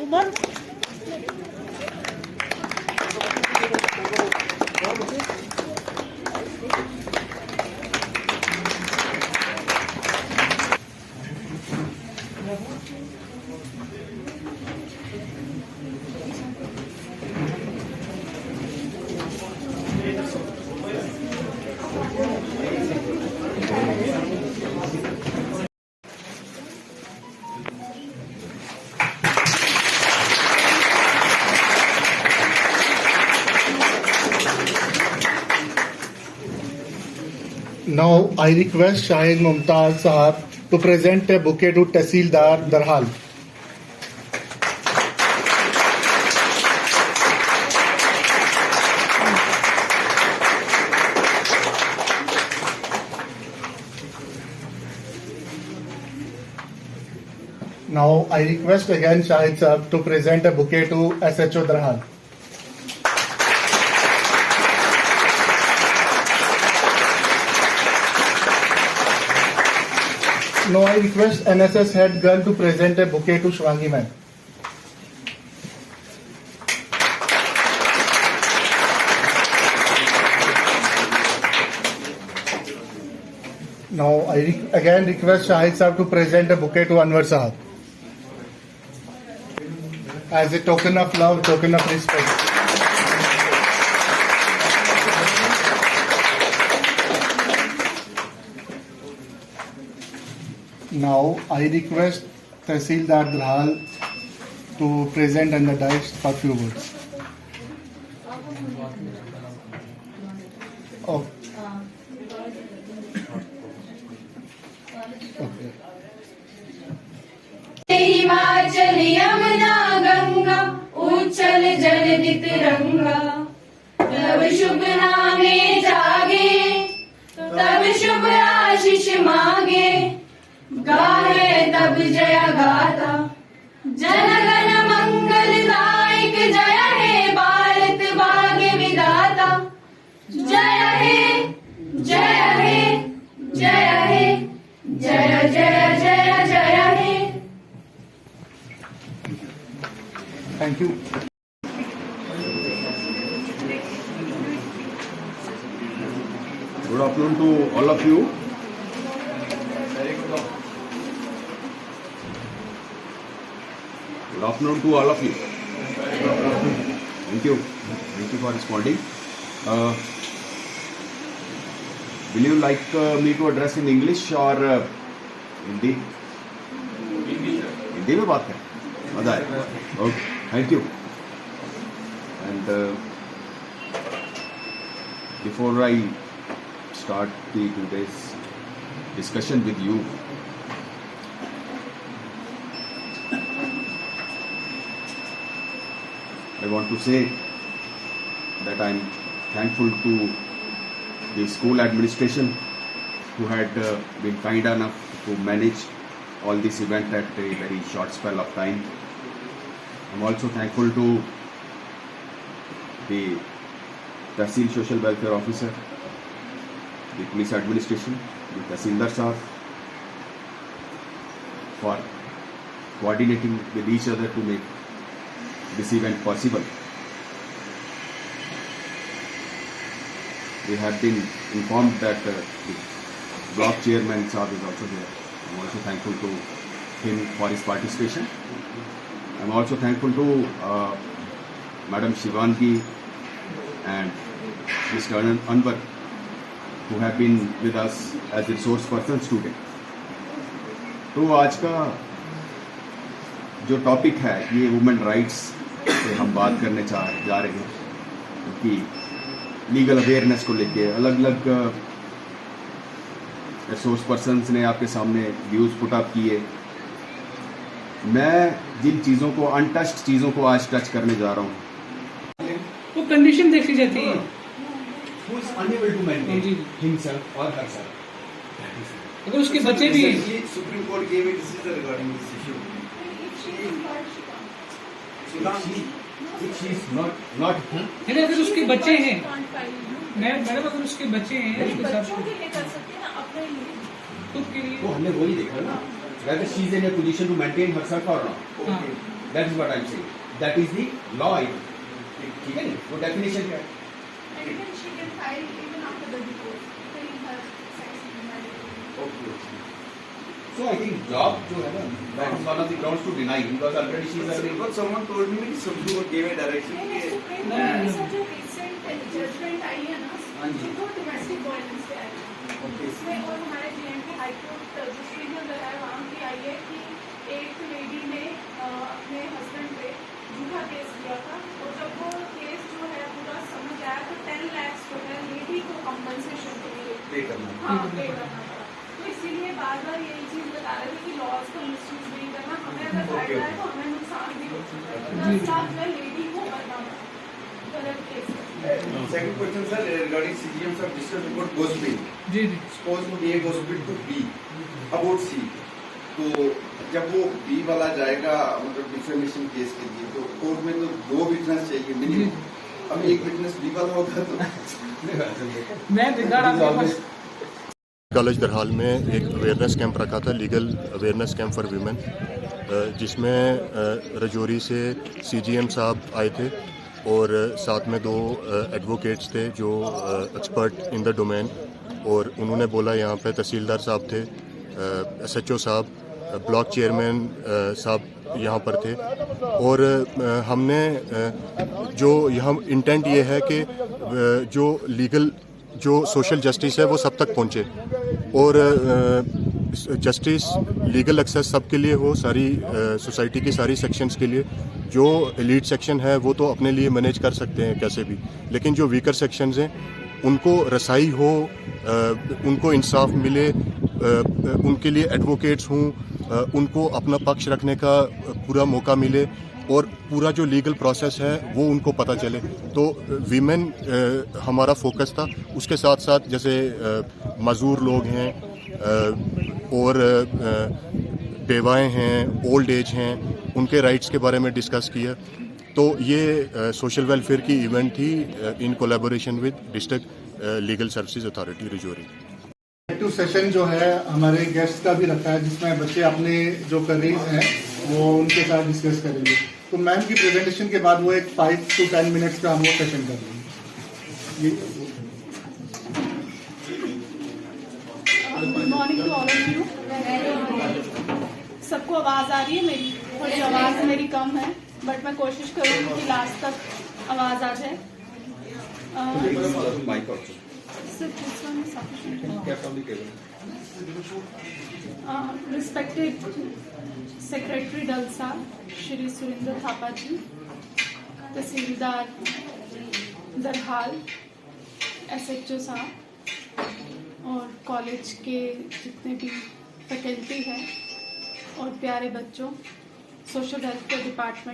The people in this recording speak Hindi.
Umar. Now I request Shahid Mumtaz Sahab to present a bouquet to Tehsildar Darhal. Now I request again Shahid Sahab to present a bouquet to SHO Darhal. Now I request NSS head girl to present a bouquet to Shwangi ma'am. Now I again request Shahid Sahab to present a bouquet to Anwar Sahab. As a token of love, token of respect. Now I request Tehsildar Darhal to present on the dais for few words. Oh. Okay. Himachal Yamuna Ganga उच्छल जलधि तिरंगा तब शुभ नामे जागे तब शुभ आशीष मांगे गाहे तब जय गाथा जनगण मंगलदायक जय हे भारत भाग्य विधाता जय हे जय हे जय हे जय जय जय जय हे. Thank you. Good afternoon to all of you. Good afternoon to all of you. Thank you. Thank you for responding. Will you like me to address in English or Hindi? Hindi में बात करें. मजा आए. Okay. Thank you. And before I start today's discussion with you, I want to say that I am thankful to the school administration who had been kind enough to manage all this event at a very short spell of time. I'm also thankful to the Tehsil Social Welfare Officer, the police administration, the Tehsildar Sahab for coordinating with each other to make this event possible. We have been informed that the block chairman Sahab is also there. I'm also thankful to him for his participation. I'm also thankful to Madam Shivangi and Mr. Anwar who have been with us as resource persons today. तो आज का जो टॉपिक है ये वुमेन राइट्स पे हम बात करने जा रहे हैं क्योंकि लीगल अवेयरनेस को लेके अलग अलग रिसोर्स पर्सन्स ने आपके सामने व्यूज़ पुट अप किए. मैं जिन चीज़ों को अनटच्ड चीज़ों को आज टच करने जा रहा हूँ वो कंडीशन देखी जाती है. Who is unable to maintain himself or herself. अगर उसके बच्चे भी Supreme Court gave a decision regarding this issue. She is not लेकिन अगर उसके बच्चे हैं, मैडम अगर उसके बच्चे हैं उसके साथ बच्चों के लिए कर सकते हैं ना, अपने लिए। खुद के लिए वो हमने वही देखा ना, whether she is in a position to maintain herself or not. हाँ। That is what I am saying. That is the law. ठीक है, वो definition क्या है? And even she can file even after the divorce, telling her sex marriage. So I think job जो है ना, that is one of the grounds to deny because already she is earning. But someone told me कि Subbu gave a direction नहीं, कि सुप्रीम कोर्ट की सब जो recent judgment आई है ना, हाँ जी। वो domestic violence पे आई है। इसमें और हमारे JNK हाई कोर्ट जो श्रीनगर है वहाँ की आई है कि एक लेडी ने अपने हस्बैंड पे झूठा केस किया था, और जब वो केस जो है पूरा समझ आया तो 10 लाख जो है लेडी को कंपनसेशन के लिए पे करना। हाँ पे करना पड़ा। तो इसीलिए बार बार यही चीज बता रहे थे कि लॉज का मिसयूज नहीं करना, हमें अगर फायदा है तो हमें नुकसान भी हो सकता है। 10 लाख जो है लेडी को करना पड़ा गलत case. Second question, sir, regarding CGM sir district report goes B. जी जी Suppose A goes B to B about C. तो जब वो B वाला जाएगा मतलब डिफेमेशन केस के लिए, तो कोर्ट में तो 2 विटनेस चाहिए मिनिमम। अब एक विटनेस B वाला होगा तो मैं दिखा रहा आपके पास कॉलेज दरहाल में एक अवेयरनेस कैंप रखा था, legal awareness camp for women, जिसमें रजौरी से सीजीएम साहब आए थे और साथ में 2 एडवोकेट्स थे जो एक्सपर्ट इन द डोमेन, और उन्होंने बोला यहाँ पे तहसीलदार साहब थे, एसएचओ साहब, ब्लॉक चेयरमैन साहब यहाँ पर थे, और हमने जो यहाँ इंटेंट ये है कि जो लीगल जो सोशल जस्टिस है वो सब तक पहुँचे और जस्टिस लीगल एक्सेस सबके लिए हो, सारी सोसाइटी की सारी सेक्शंस के लिए। जो एलीट सेक्शन है वो तो अपने लिए मैनेज कर सकते हैं कैसे भी, लेकिन जो वीकर सेक्शंस हैं उनको रसाई हो, उनको इंसाफ मिले, उनके लिए एडवोकेट्स हों, उनको अपना पक्ष रखने का पूरा मौका मिले और पूरा जो लीगल प्रोसेस है वो उनको पता चले। तो वीमेन हमारा फोकस था। उसके साथ साथ जैसे मज़दूर लोग हैं और बेवाएँ हैं, ओल्ड एज हैं, उनके राइट्स के बारे में डिस्कस किया। तो ये सोशल वेलफेयर की इवेंट थी in collaboration with district legal services authority Rajouri. Active session जो है हमारे गेस्ट का भी रखा है, जिसमें बच्चे अपने जो करीज हैं वो उनके साथ डिस्कस करेंगे। तो मैम की प्रेजेंटेशन के बाद वो एक 5 to 10 मिनट्स का हम वो सेशन कर लेंगे। Good morning to all of you. सबको आवाज़ आ रही है मेरी? थोड़ी आवाज़ मेरी कम है, बट मैं कोशिश करूँगी कि लास्ट तक आवाज़ आ जाए। Mike also. Sir, this one is sufficient. Kept on the table. Respected Secretary Dal साहब, श्री सुरेंद्र थापा जी, तहसीलदार दरहाल, SHO साहब और कॉलेज के जितने भी फैकल्टी है और प्यारे बच्चों, सोशल वेलफेयर डिपार्टमेंट